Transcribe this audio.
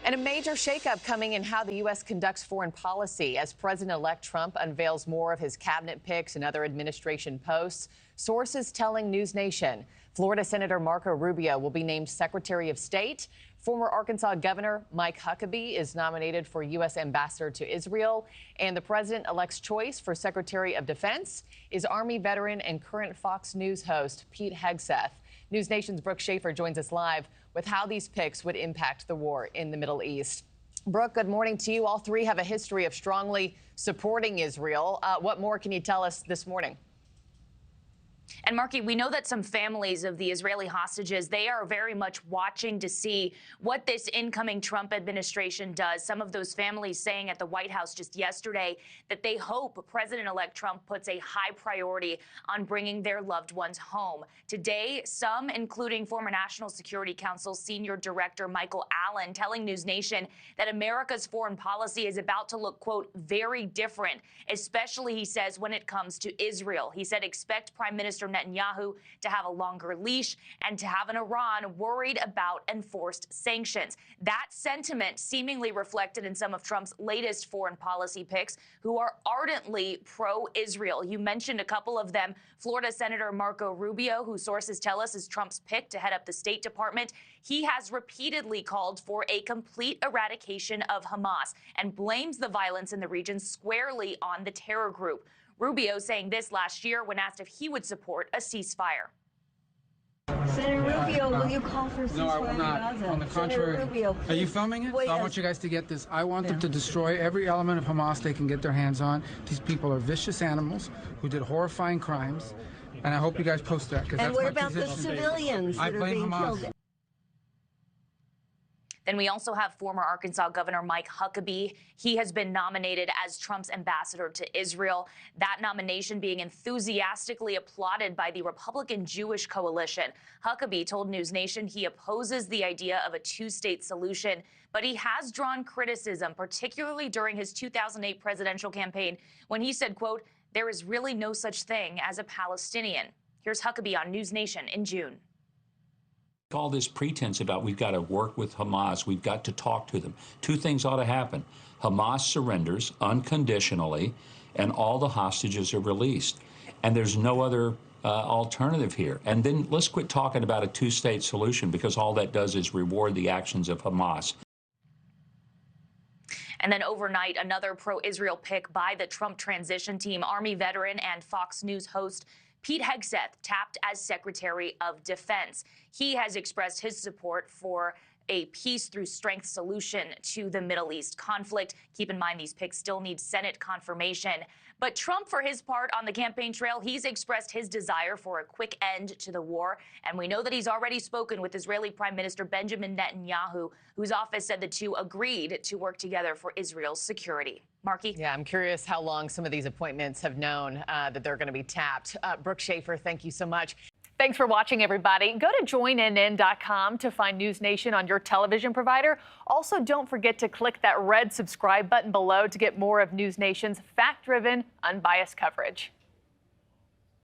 And a major shakeup coming in how the U.S. conducts foreign policy as President-elect Trump unveils more of his cabinet picks and other administration posts. Sources telling NewsNation Florida Senator Marco Rubio will be named Secretary of State. Former Arkansas Governor Mike Huckabee is nominated for U.S. Ambassador to Israel. And the president-elect's choice for Secretary of Defense is Army veteran and current Fox News host Pete Hegseth. NewsNation's Brooke Schaefer joins us live with how these picks would impact the war in the Middle East. Brooke, good morning to you. All three have a history of strongly supporting Israel. What more can you tell us this morning? And Markie, we know that some families of the Israeli hostages, they are very much watching to see what this incoming Trump administration does. Some of those families saying at the White House just yesterday that they hope President-elect Trump puts a high priority on bringing their loved ones home. Today, some, including former National Security Council Senior Director Michael Allen, telling NewsNation that America's foreign policy is about to look, quote, very different, especially, he says, when it comes to Israel. He said, expect Prime Minister Netanyahu to have a longer leash and to have an Iran worried about enforced sanctions. That sentiment seemingly reflected in some of Trump's latest foreign policy picks who are ardently pro-Israel. You mentioned a couple of them. Florida Senator Marco Rubio, who sources tell us is Trump's pick to head up the State Department. He has repeatedly called for a complete eradication of Hamas and blames the violence in the region squarely on the terror group. Rubio saying this last year when asked if he would support a ceasefire. Senator Rubio, will you call for a ceasefire? No, I will not. Gaza? On the contrary. Rubio, are you filming it? wait, so I want you guys to get this. I want them to destroy every element of Hamas they can get their hands on. These people are vicious animals who did horrifying crimes, and I hope you guys post that. And what about the civilians that are being killed? Then we also have former Arkansas Governor Mike Huckabee. He has been nominated as Trump's ambassador to Israel. That nomination being enthusiastically applauded by the Republican Jewish coalition. Huckabee told NewsNation he opposes the idea of a two-state solution, but he has drawn criticism, particularly during his 2008 presidential campaign, when he said, quote, there is really no such thing as a Palestinian. Here's Huckabee on NewsNation in June. All this pretense about we've got to work with Hamas, we've got to talk to them. Two things ought to happen. Hamas surrenders unconditionally, and all the hostages are released. And there's no other alternative here. And then let's quit talking about a two-state solution, because all that does is reward the actions of Hamas. And then overnight, another pro-Israel pick by the Trump transition team, Army veteran and Fox News host Pete Hegseth tapped as Secretary of Defense. He has expressed his support for a peace through strength solution to the Middle East conflict. Keep in mind, these picks still need Senate confirmation. But Trump, for his part on the campaign trail, he's expressed his desire for a quick end to the war. And we know that he's already spoken with Israeli Prime Minister Benjamin Netanyahu, whose office said the two agreed to work together for Israel's security. Markie? Yeah, I'm curious how long some of these appointments have known that they're going to be tapped. Brooke Schaefer, thank you so much. Thanks for watching, everybody. Go to joinnn.com to find NewsNation on your television provider. Also, don't forget to click that red subscribe button below to get more of NewsNation's fact-driven, unbiased coverage.